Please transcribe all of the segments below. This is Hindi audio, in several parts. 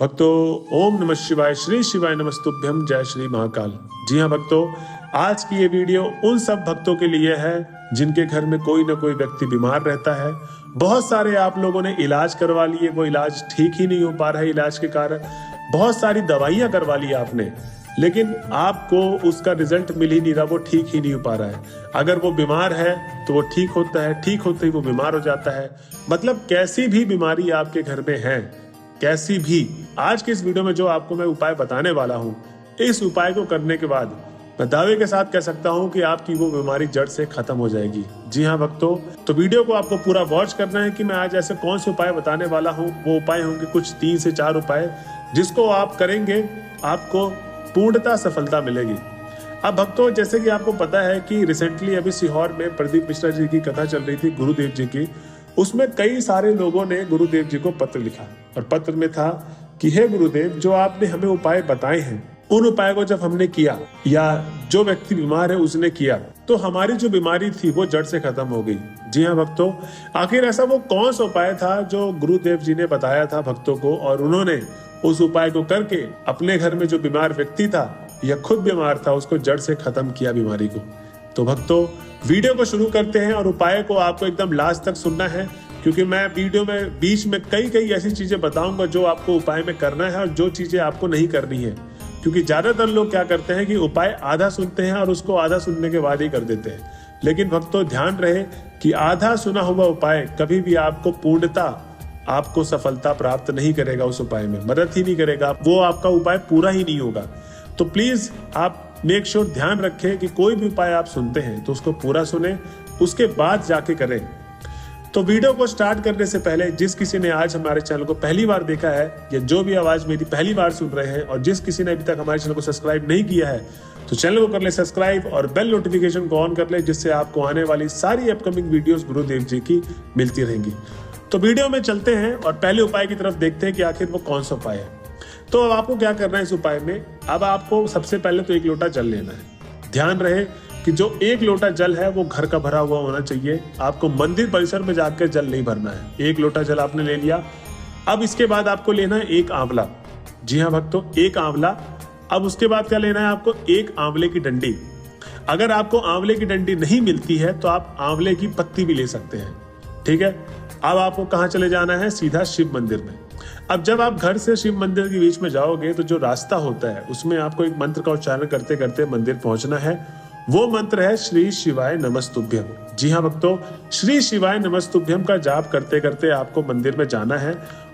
भक्तों, ओम नमः शिवाय, श्री शिवाय नमस्तुभ्यम, जय श्री महाकाल। जी हाँ भक्तों, आज की ये वीडियो उन सब भक्तों के लिए है जिनके घर में कोई ना कोई व्यक्ति बीमार रहता है। बहुत सारे आप लोगों ने इलाज करवा लिए, वो इलाज ठीक ही नहीं हो पा रहा है इलाज के कारण। बहुत सारी दवाइयां करवा ली आपने, लेकिन आपको उसका रिजल्ट मिल ही नहीं रहा, वो ठीक ही नहीं हो पा रहा है। अगर वो बीमार है तो वो ठीक होता है, ठीक होते ही वो बीमार हो जाता है। मतलब कैसी भी बीमारी आपके घर में है, कैसी भी, आज के इस वीडियो में जो आपको मैं उपाय बताने वाला हूँ, इस उपाय को करने के बाद मैं दावे के साथ कह सकता हूँ कि आपकी वो बीमारी जड़ से खत्म हो जाएगी। जी हाँ भक्तों, तो वीडियो को आपको पूरा वॉच करना है कि मैं आज ऐसे कौन से उपाय बताने वाला हूँ। वो उपाय होंगे कुछ 3 से 4 उपाय, जिसको आप करेंगे आपको पूर्णतः सफलता मिलेगी। अब भक्तों, जैसे कि आपको पता है कि रिसेंटली अभी सीहोर में प्रदीप मिश्रा जी की कथा चल रही थी, गुरुदेव जी की। उसमें कई सारे लोगों ने गुरुदेव जी को पत्र लिखा और पत्र में था कि हे गुरुदेव, जो आपने हमें उपाय बताए हैं, उन उपाय को जब हमने किया या जो व्यक्ति बीमार है उसने किया, तो हमारी जो बीमारी थी वो जड़ से खत्म हो गई। जी हाँ भक्तों, आखिर ऐसा वो कौन सा उपाय था जो गुरुदेव जी ने बताया था भक्तों को, और उन्होंने उस उपाय को करके अपने घर में जो बीमार व्यक्ति था या खुद बीमार था, उसको जड़ से खत्म किया बीमारी को। तो भक्तों, वीडियो को शुरू करते हैं और उपाय को आपको एकदम लास्ट तक सुनना है, क्योंकि मैं वीडियो में बीच में कई ऐसी चीजें बताऊंगा जो आपको उपाय में करना है और जो चीजें आपको नहीं करनी है। क्योंकि ज्यादातर लोग क्या करते हैं कि उपाय आधा सुनते हैं और उसको आधा सुनने के बाद ही कर देते हैं। लेकिन भक्तों, ध्यान रहे कि आधा सुना हुआ उपाय कभी भी आपको पूर्णता, आपको सफलता प्राप्त नहीं करेगा, उस उपाय में मदद ही नहीं करेगा, वो आपका उपाय पूरा ही नहीं होगा। तो प्लीज आप मेक श्योर ध्यान रखें कि कोई भी उपाय आप सुनते हैं तो उसको पूरा सुने, उसके बाद जाके करें। तो वीडियो को स्टार्ट करने से पहले जिस किसी ने आज हमारे चैनल को पहली बार देखा है या जो भी आवाज मेरी पहली बार सुन रहे हैं, और जिस किसी ने अभी तक हमारे चैनल को सब्सक्राइब नहीं किया है, तो चैनल को कर ले सब्सक्राइब और बेल नोटिफिकेशन को ऑन कर ले, जिससे आपको आने वाली सारी अपकमिंग वीडियोस गुरुदेव जी की मिलती रहेंगी। तो वीडियो में चलते हैं और पहले उपाय की तरफ देखते हैं कि आखिर वो कौन सा उपाय है। तो अब आपको क्या करना है इस उपाय में। अब आपको सबसे पहले तो 1 लोटा जल लेना है। ध्यान रहे कि जो 1 लोटा जल है वो घर का भरा हुआ होना चाहिए। आपको मंदिर परिसर में जाकर जल नहीं भरना है। 1 लोटा जल आपने ले लिया। अब इसके बाद आपको लेना है 1 आंवला। जी हाँ भक्तों, 1 आंवला। अब उसके बाद क्या लेना है आपको, 1 आंवले की डंडी। अगर आपको आंवले की डंडी नहीं मिलती है तो आप आंवले की पत्ती भी ले सकते हैं। ठीक है। अब आपको कहाँ चले जाना है, सीधा शिव मंदिर में। अब जब आप घर से शिव मंदिर के बीच में जाओगे तो जो रास्ता होता है उसमें आपको एक मंत्र का उच्चारण करते करते मंदिर पहुंचना है। वो मंत्र है श्री शिवाय नमस्तुभ्यम। जी हाँ भक्तों, श्री शिवाय नमस्तुभ्यम का जाप करते करते आपको मंदिर में जाना है।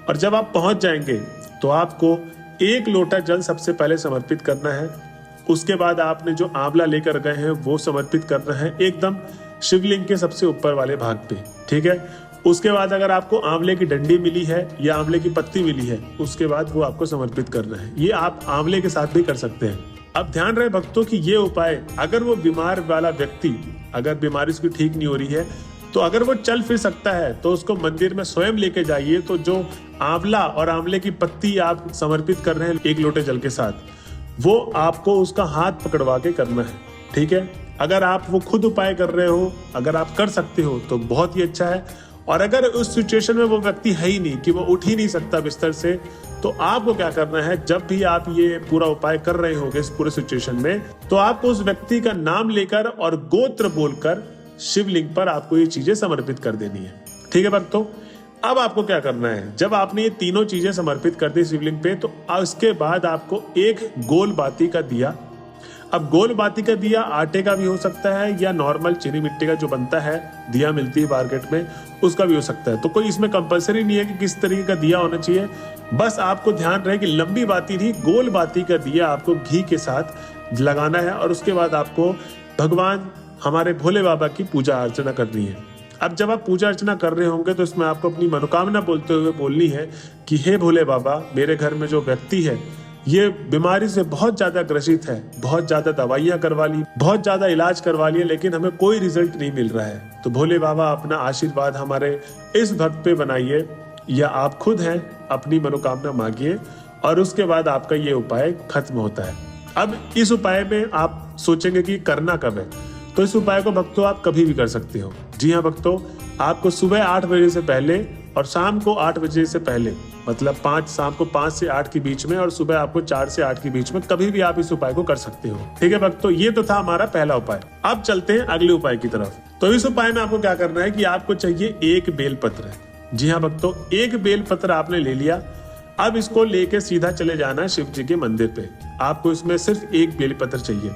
और जब आप पहुंच जाएंगे तो आपको 1 लोटा जल सबसे पहले समर्पित करना है। उसके बाद आपने जो आंवला लेकर गए हैं वो समर्पित करना है एकदम शिवलिंग के सबसे ऊपर वाले भाग पे। ठीक है। उसके बाद अगर आपको आंवले की डंडी मिली है या आंवले की पत्ती मिली है, उसके बाद वो आपको समर्पित करना है। ये आप आंवले के साथ भी कर सकते हैं। अब ध्यान रहे भक्तों कि ये उपाय, अगर वो बीमार वाला व्यक्ति, अगर बीमारी उसकी ठीक नहीं हो रही है, तो अगर वो चल फिर सकता है तो उसको मंदिर में स्वयं लेके जाइए। तो जो आंवला और आंवले की पत्ती आप समर्पित कर रहे हैं 1 लोटे जल के साथ, वो आपको उसका हाथ पकड़वा के करना है। ठीक है। अगर आप वो खुद उपाय कर रहे हो, अगर आप कर सकते हो तो बहुत ही अच्छा है। और अगर उस सिचुएशन में वो व्यक्ति है ही नहीं कि वो उठ ही नहीं सकता बिस्तर से, तो आपको क्या करना है, जब भी आप ये पूरा उपाय कर रहे होंगे इस पूरे सिचुएशन में, तो आपको उस व्यक्ति का नाम लेकर और गोत्र बोलकर शिवलिंग पर आपको ये चीजें समर्पित कर देनी है। ठीक है भक्तों। अब आपको क्या करना है, जब आपने ये तीनों चीजें समर्पित कर दी शिवलिंग पे, तो उसके बाद आपको 1 गोल बाती का दिया। अब गोल बाती का दिया आटे का भी हो सकता है या नॉर्मल चीनी मिट्टी का जो बनता है दिया मिलती है मार्केट में, उसका भी हो सकता है। तो कोई इसमें कंपलसरी नहीं है कि किस तरीके का दिया होना चाहिए। बस आपको ध्यान रहे कि लंबी बाती नहीं, गोल बाती का दिया आपको घी के साथ लगाना है। और उसके बाद आपको भगवान हमारे भोले बाबा की पूजा अर्चना करनी है। अब जब आप पूजा अर्चना कर रहे होंगे तो इसमें आपको अपनी मनोकामना बोलते हुए बोलनी है कि हे भोले बाबा, मेरे घर में जो व्यक्ति है ये बीमारी से बहुत ज्यादा ग्रसित है, बहुत ज्यादा दवाइयां करवा ली, बहुत ज्यादा इलाज करवा लिया, लेकिन हमें कोई रिजल्ट नहीं मिल रहा है। तो भोले बाबा अपना आशीर्वाद हमारे इस भक्त पे बनाइए, या आप खुद हैं, अपनी मनोकामना मांगिए और उसके बाद आपका ये उपाय खत्म होता है। अब इस उपाय में आप सोचेंगे कि करना कब है, तो इस उपाय को भक्तों आप कभी भी कर सकते हो। जी हाँ भक्तों, आपको सुबह 8 बजे से पहले और शाम को 8 बजे से पहले, मतलब शाम को 5 से 8 के बीच में और सुबह आपको 4 से 8 के बीच में कभी भी आप इस उपाय को कर सकते हो। ठीक है भक्तों, ये तो था हमारा पहला उपाय। अब चलते हैं अगले उपाय की तरफ। तो इस उपाय में आपको क्या करना है कि आपको चाहिए एक बेलपत्र। जी हाँ भक्तों, एक बेलपत्र आपने ले लिया। अब इसको लेके सीधा चले जाना है शिव जी के मंदिर पे। आपको इसमें सिर्फ एक बेलपत्र चाहिए।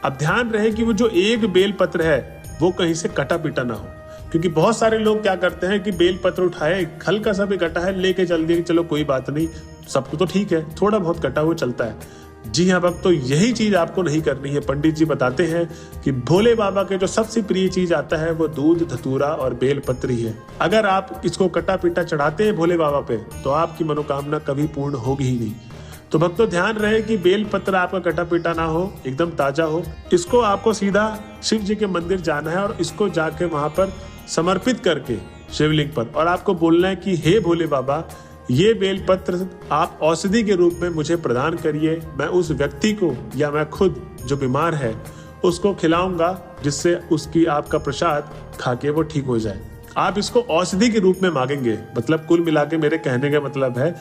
अब ध्यान रहे कि वो जो एक बेलपत्र है वो कहीं से कटा पिटा ना हो, क्योंकि बहुत सारे लोग क्या करते हैं कि बेलपत्र उठाए, हल्का सा भी कटा है लेके चल दिए, चलो कोई बात नहीं, सबको तो ठीक है, थोड़ा बहुत कटा हुआ चलता है। जी हाँ भक्तों, यही चीज आपको नहीं करनी है। पंडित जी बताते हैं कि भोले बाबा के जो सबसे प्रिय चीज आता है वो दूध, धतूरा और बेलपत्र ही है। अगर आप इसको कटा पिटा चढ़ाते हैं भोले बाबा पे तो आपकी मनोकामना कभी पूर्ण होगी ही नहीं। तो भक्तों ध्यान रहे कि बेलपत्र आपका कटा पिटा ना हो, एकदम ताजा हो। इसको आपको सीधा शिव जी के मंदिर जाना है और इसको जाके वहां पर समर्पित करके शिवलिंग पर, और आपको बोलना है कि हे भोले बाबा, ये बेलपत्र आप औषधि के रूप में मुझे प्रदान करिए। मैं उस व्यक्ति को या मैं खुद जो बीमार है उसको खिलाऊंगा, जिससे उसकी आपका प्रसाद खाके वो ठीक हो जाए। आप इसको औषधि के रूप में मांगेंगे। मतलब कुल मिला के मेरे कहने का मतलब है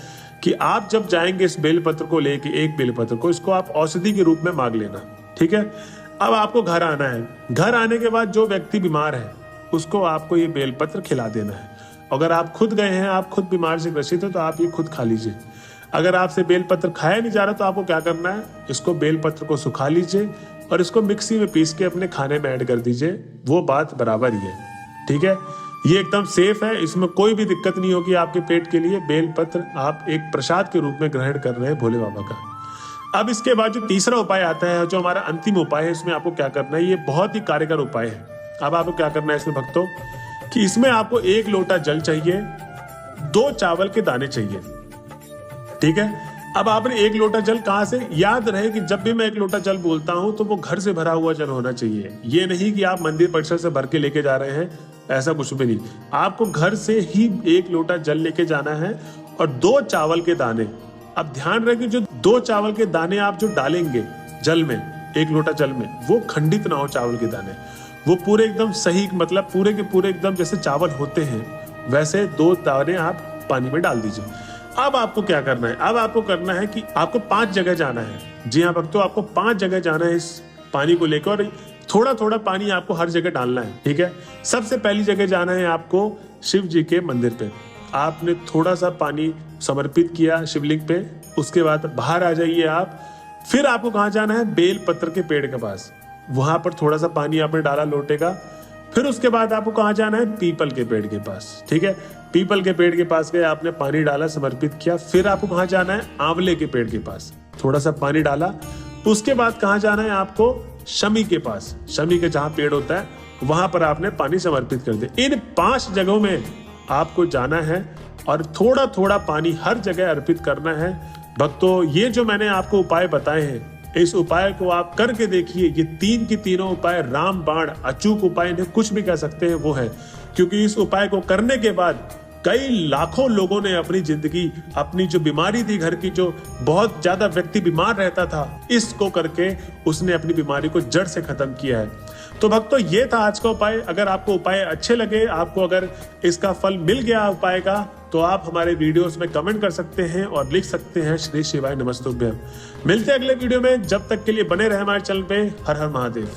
कि आप जब जाएंगे इस बेलपत्र को लेके, एक बेलपत्र को, इसको आप औषधि के रूप में मांग लेना। ठीक है। अब आपको घर आना है। घर आने के बाद जो व्यक्ति बीमार है उसको आपको ये बेलपत्र खिला देना है। अगर आप खुद गए हैं, आप खुद बीमार से ग्रसित हो, तो आप ये खुद खा लीजिए। अगर आपसे बेलपत्र खाया नहीं जा रहा तो आपको क्या करना है, इसको बेलपत्र को सुखा लीजिए और इसको मिक्सी में पीस के अपने खाने में ऐड कर दीजिए। वो बात बराबर ही है। ठीक है, ये एकदम सेफ है, इसमें कोई भी दिक्कत नहीं होगी आपके पेट के लिए। बेलपत्र आप एक प्रसाद के रूप में ग्रहण कर रहे हैं भोले बाबा का। अब इसके बाद जो तीसरा उपाय आता है, जो हमारा अंतिम उपाय है, इसमें आपको क्या करना है, ये बहुत ही कारगर उपाय है। अब आपको क्या करना है इसमें भक्तों कि इसमें आपको 1 लोटा जल चाहिए, 2 चावल के दाने चाहिए। ठीक है। अब आपने 1 लोटा जल कहां से, याद रहे कि जब भी मैं 1 लोटा जल बोलता हूं तो वो घर से भरा हुआ जल होना चाहिए। ये नहीं कि आप मंदिर परिसर से भर के लेके जा रहे हैं, ऐसा कुछ भी नहीं। आपको घर से ही 1 लोटा जल लेके जाना है और 2 चावल के दाने। अब ध्यान रहे कि जो 2 चावल के दाने आप जो डालेंगे जल में, 1 लोटा जल में, वो खंडित ना हो चावल के दाने, वो पूरे एकदम सही, मतलब पूरे के पूरे एकदम जैसे चावल होते हैं वैसे 2 दाने आप पानी में डाल दीजिए। अब आपको क्या करना है, अब आपको करना है कि आपको 5 जगह जाना है। जी हाँ भक्तों, आपको 5 जगह जाना है इस पानी को लेकर, और थोड़ा थोड़ा पानी आपको हर जगह डालना है। ठीक है। सबसे पहली जगह जाना है आपको शिव जी के मंदिर पे। आपने थोड़ा सा पानी समर्पित किया शिवलिंग पे, उसके बाद बाहर आ जाइए आप। फिर आपको कहाँ जाना है, बेलपत्र के पेड़ के पास। वहां पर थोड़ा सा पानी आपने डाला लोटे का। फिर उसके बाद आपको कहाँ जाना है, पीपल के पेड़ के पास। ठीक है। पीपल के पेड़ के पास गए, आपने पानी डाला, समर्पित किया। फिर आपको कहाँ जाना है, आंवले के पेड़ के पास, थोड़ा सा पानी डाला। उसके बाद कहाँ जाना है आपको, शमी के पास। शमी के जहाँ पेड़ होता है वहां पर आपने पानी समर्पित कर दिया। इन 5 जगहों में आपको जाना है और थोड़ा थोड़ा पानी हर जगह अर्पित करना है। भक्तों, ये जो मैंने आपको उपाय बताए हैं, इस उपाय को आप करके देखिए। ये 3 की तीनों उपाय रामबाण अचूक उपाय, इन्हें कुछ भी कह सकते हैं वो है, क्योंकि इस उपाय को करने के बाद कई लाखों लोगों ने अपनी जिंदगी, अपनी जो बीमारी थी घर की, जो बहुत ज्यादा व्यक्ति बीमार रहता था, इसको करके उसने अपनी बीमारी को जड़ से खत्म किया है। तो भक्तों, ये था आज का उपाय। अगर आपको उपाय अच्छे लगे, आपको अगर इसका फल मिल गया उपाय का, तो आप हमारे वीडियोस में कमेंट कर सकते हैं और लिख सकते हैं श्री शिवाय नमस्तुभ्यम। मिलते हैं अगले वीडियो में, जब तक के लिए बने रहे हमारे चैनल पे। हर हर महादेव।